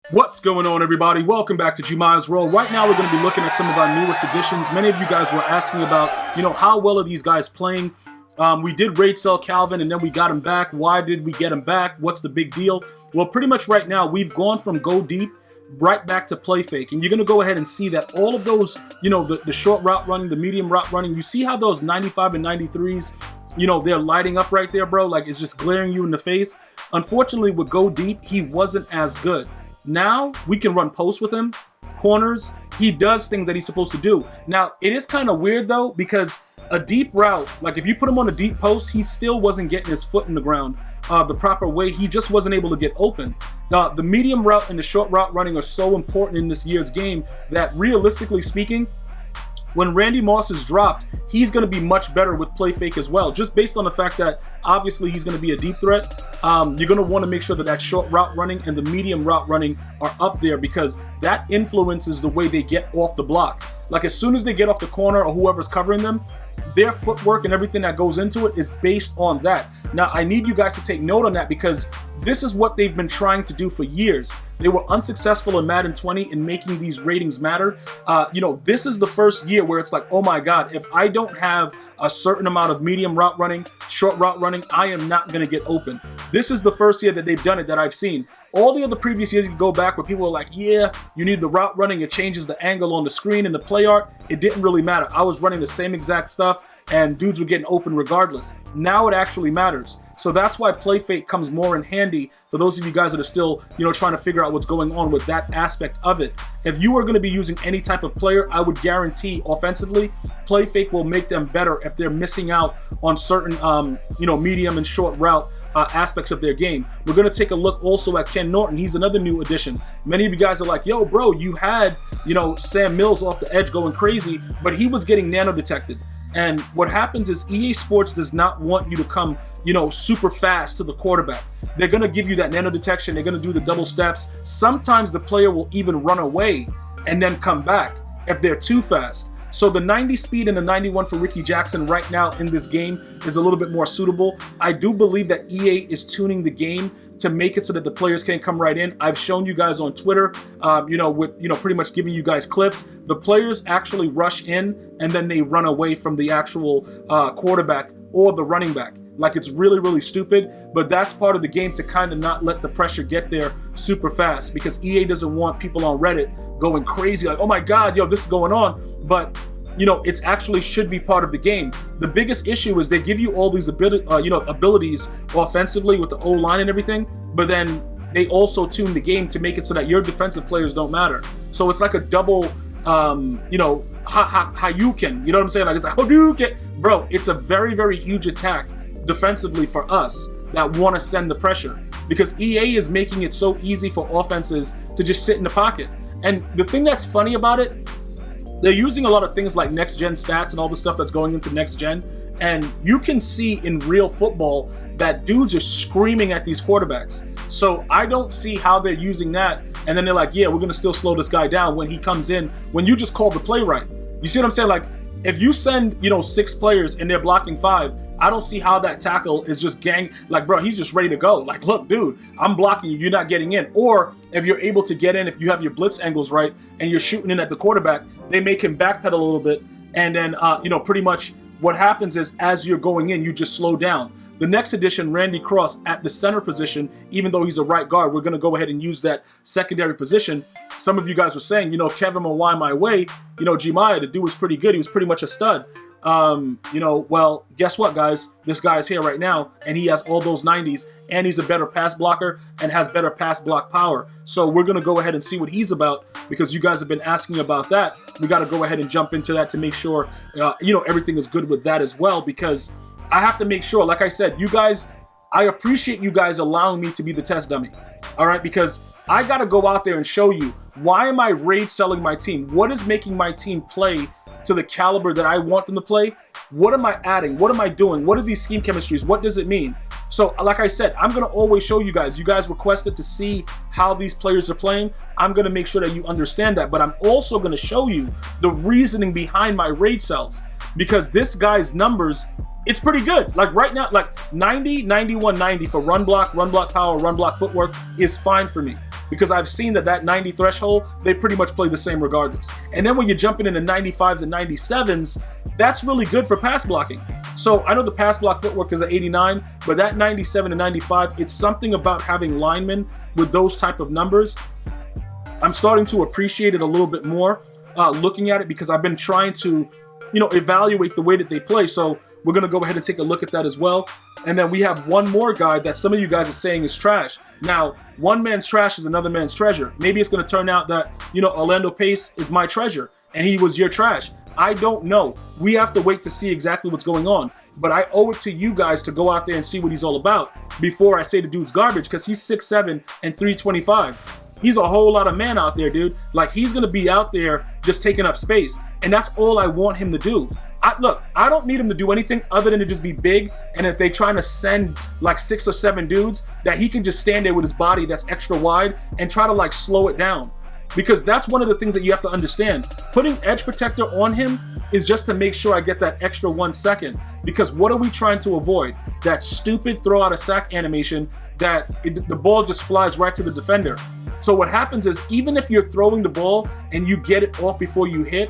What's going on, everybody? Welcome back to GmiasWorld. Right now, we're going to be looking at some of our newest additions. Many of you guys were asking about, how well are these guys playing? We did raid sell Calvin, and then we got him back. Why did we get him back? What's the big deal? Well, pretty much right now, we've gone from go deep right back to play fake. And you're going to go ahead and see that all of those, the short route running, the medium route running, you see how those 95 and 93s, they're lighting up right there, bro? Like, it's just glaring you in the face. Unfortunately, with go deep, he wasn't as good. Now, we can run posts with him, corners. He does things that he's supposed to do. Now, it is kind of weird, though, because a deep route, like if you put him on a deep post, he still wasn't getting his foot in the ground the proper way. He just wasn't able to get open. The medium route and the short route running are so important in this year's game that, realistically speaking, when Randy Moss is dropped, he's going to be much better with play fake as well, just based on the fact that obviously he's going to be a deep threat. You're going to want to make sure that that short route running and the medium route running are up there, because that influences the way they get off the block. Like, as soon as they get off the corner or whoever's covering them, their footwork and everything that goes into it is based on that. Now, I need you guys to take note on that, because this is what they've been trying to do for years. They were unsuccessful in Madden 20 in making these ratings matter. This is the first year where it's like, oh my God, if I don't have a certain amount of medium route running, short route running, I am not going to get open. This is the first year that they've done it that I've seen. All the other previous years, you go back where people were like, yeah, you need the route running. It changes the angle on the screen and the play art. It didn't really matter. I was running the same exact stuff and dudes were getting open regardless. Now it actually matters. So that's why play fake comes more in handy for those of you guys that are still, trying to figure out what's going on with that aspect of it. If you are going to be using any type of player, I would guarantee offensively, play fake will make them better if they're missing out on certain, medium and short route aspects of their game. We're going to take a look also at Ken Norton. He's another new addition. Many of you guys are like, yo, bro, you had, Sam Mills off the edge going crazy, but he was getting nano detected. And what happens is EA Sports does not want you to come, super fast to the quarterback. They're going to give you that nano detection. They're going to do the double steps. Sometimes the player will even run away and then come back if they're too fast. So the 90 speed and the 91 for Ricky Jackson right now in this game is a little bit more suitable. I do believe that EA is tuning the game to make it so that the players can come right in. I've shown you guys on Twitter, with pretty much giving you guys clips. The players actually rush in and then they run away from the actual quarterback or the running back. Like, it's really, really stupid, but that's part of the game to kind of not let the pressure get there super fast, because EA doesn't want people on Reddit going crazy like, oh my God, yo, this is going on. But it's actually should be part of the game. The biggest issue is they give you all these abilities offensively with the O-line and everything, but then they also tune the game to make it so that your defensive players don't matter. So it's like a double, Hayuken, you know what I'm saying? Like, it's like, Hadouken. Bro, it's a very, very huge attack defensively for us that want to send the pressure, because EA is making it so easy for offenses to just sit in the pocket. And the thing that's funny about it, they're using a lot of things like next-gen stats and all the stuff that's going into next-gen, and you can see in real football that dudes are screaming at these quarterbacks. So I don't see how they're using that, and then they're like, yeah, we're going to still slow this guy down when he comes in, when you just call the play right. You see what I'm saying? Like, if you send, 6 players and they're blocking 5, I don't see how that tackle is just like, bro, he's just ready to go. Like, look, dude, I'm blocking you. You're not getting in. Or if you're able to get in, if you have your blitz angles right and you're shooting in at the quarterback, they make him backpedal a little bit. And then, pretty much what happens is as you're going in, you just slow down. The next addition, Randy Cross at the center position, even though he's a right guard, we're going to go ahead and use that secondary position. Some of you guys were saying, Kevin Mawai my way, Gmia, the dude was pretty good. He was pretty much a stud. Well, guess what, guys? This guy's here right now, and he has all those 90s, and he's a better pass blocker and has better pass block power. So we're going to go ahead and see what he's about, because you guys have been asking about that. We got to go ahead and jump into that to make sure, everything is good with that as well, because I have to make sure, like I said, you guys, I appreciate you guys allowing me to be the test dummy, all right? Because I got to go out there and show you, why am I raid selling my team? What is making my team play to the caliber that I want them to play? What am I adding? What am I doing? What are these scheme chemistries? What does it mean? So like I said, I'm going to always show you guys. You guys requested to see how these players are playing. I'm going to make sure that you understand that. But I'm also going to show you the reasoning behind my raid sells, because this guy's numbers, it's pretty good. Like right now, like 90, 91, 90 for run block power, run block footwork is fine for me. because I've seen that 90 threshold, they pretty much play the same regardless. And then when you're jumping into 95s and 97s, that's really good for pass blocking. So I know the pass block footwork is at 89, but that 97 and 95, it's something about having linemen with those type of numbers. I'm starting to appreciate it a little bit more looking at it, because I've been trying to, evaluate the way that they play. So we're going to go ahead and take a look at that as well. And then we have one more guy that some of you guys are saying is trash. Now, one man's trash is another man's treasure. Maybe it's going to turn out that, Orlando Pace is my treasure and he was your trash. I don't know. We have to wait to see exactly what's going on. But I owe it to you guys to go out there and see what he's all about before I say the dude's garbage, because he's 6'7" and 325. He's a whole lot of man out there, dude. Like, he's going to be out there just taking up space. And that's all I want him to do. Look, I don't need him to do anything other than to just be big. And if they're trying to send like 6 or 7 dudes, that he can just stand there with his body that's extra wide and try to like slow it down. Because that's one of the things that you have to understand. Putting edge protector on him is just to make sure I get that extra 1 second. Because what are we trying to avoid? That stupid throw out a sack animation that the ball just flies right to the defender. So what happens is, even if you're throwing the ball and you get it off before you hit,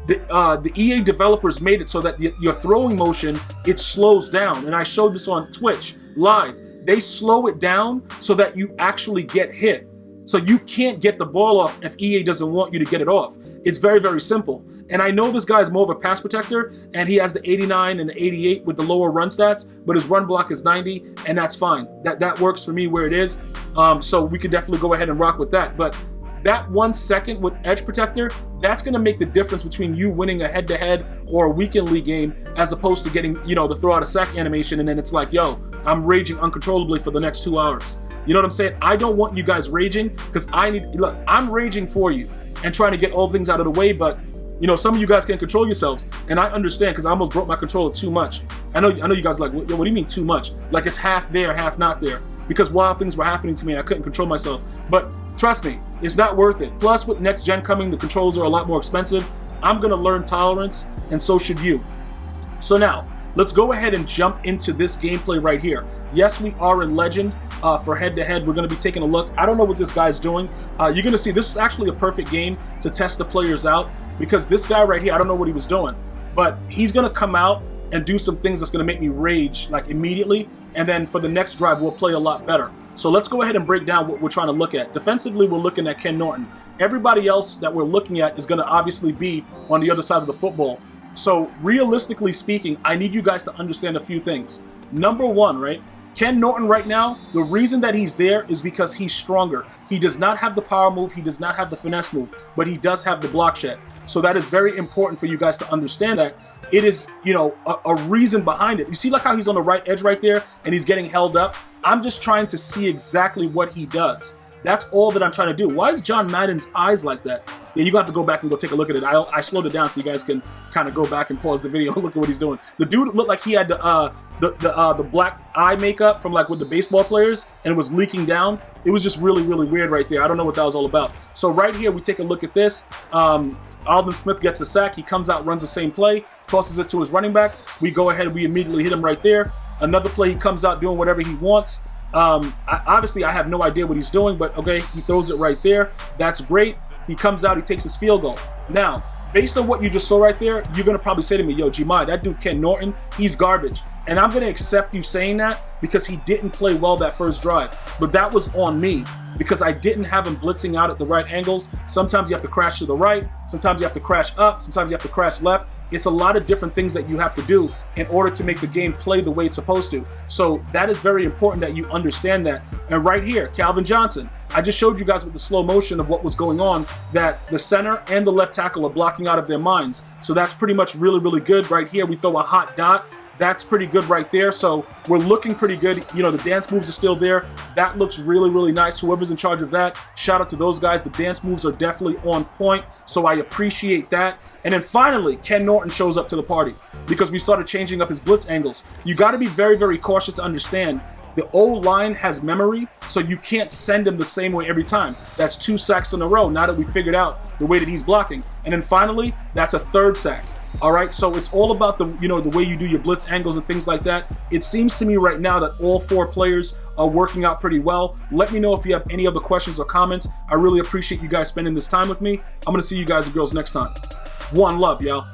the EA developers made it so that your throwing motion, it slows down. And I showed this on Twitch live. They slow it down so that you actually get hit. So you can't get the ball off if EA doesn't want you to get it off. It's very, very simple. And I know this guy is more of a pass protector, and he has the 89 and the 88 with the lower run stats, but his run block is 90, and that's fine. That works for me where it is. So we could definitely go ahead and rock with that. But that 1 second with edge protector, that's going to make the difference between you winning a head-to-head or a weekend league game, as opposed to getting, the throw out a sack animation, and then it's like, yo, I'm raging uncontrollably for the next 2 hours. You know what I'm saying? I don't want you guys raging, because look, I'm raging for you and trying to get all things out of the way, but some of you guys can't control yourselves, and I understand, because I almost broke my controller too much. I know you guys are like, what do you mean too much? Like, it's half there, half not there, because wild things were happening to me and I couldn't control myself. But trust me, it's not worth it. Plus, with next gen coming, the controls are a lot more expensive. I'm gonna learn tolerance, and so should you. So now, let's go ahead and jump into this gameplay right here. Yes, we are in Legend. For head-to-head, we're going to be taking a look. I don't know what this guy's doing. You're going to see this is actually a perfect game to test the players out, because this guy right here, I don't know what he was doing, but he's going to come out and do some things that's going to make me rage like immediately, and then for the next drive, we'll play a lot better. So let's go ahead and break down what we're trying to look at. Defensively, we're looking at Ken Norton. Everybody else that we're looking at is going to obviously be on the other side of the football. So realistically speaking, I need you guys to understand a few things. Number one, right? Ken Norton right now, the reason that he's there is because he's stronger. He does not have the power move, he does not have the finesse move, but he does have the block shed. So that is very important for you guys to understand that. It is, a reason behind it. You see like how he's on the right edge right there and he's getting held up? I'm just trying to see exactly what he does. That's all that I'm trying to do. Why is John Madden's eyes like that? Yeah, you're going to have to go back and go take a look at it. I slowed it down so you guys can kind of go back and pause the video and look at what he's doing. The dude looked like he had the black eye makeup from like with the baseball players, and it was leaking down. It was just really, really weird right there. I don't know what that was all about. So right here, we take a look at this. Alden Smith gets a sack. He comes out, runs the same play, tosses it to his running back. We go ahead, we immediately hit him right there. Another play, he comes out doing whatever he wants. Obviously, I have no idea what he's doing, but okay, he throws it right there. That's great. He comes out, he takes his field goal. Now, based on what you just saw right there, you're going to probably say to me, yo, Gmi, that dude Ken Norton, he's garbage. And I'm going to accept you saying that because he didn't play well that first drive. But that was on me because I didn't have him blitzing out at the right angles. Sometimes you have to crash to the right. Sometimes you have to crash up. Sometimes you have to crash left. It's a lot of different things that you have to do in order to make the game play the way it's supposed to. So that is very important that you understand that. And right here, Calvin Johnson, I just showed you guys with the slow motion of what was going on, that the center and the left tackle are blocking out of their minds. So that's pretty much really, really good. Right here, we throw a hot dot. That's pretty good right there. So we're looking pretty good. You know, the dance moves are still there. That looks really, really nice. Whoever's in charge of that, shout out to those guys. The dance moves are definitely on point. So I appreciate that. And then finally, Ken Norton shows up to the party because we started changing up his blitz angles. You got to be very, very cautious to understand the O-line has memory, so you can't send him the same way every time. That's 2 sacks in a row now that we figured out the way that he's blocking. And then finally, that's a 3rd sack. All right, so it's all about the way you do your blitz angles and things like that. It seems to me right now that all 4 players working out pretty well. Let me know if you have any other questions or comments. I really appreciate you guys spending this time with me. I'm going to see you guys and girls next time. One love, y'all.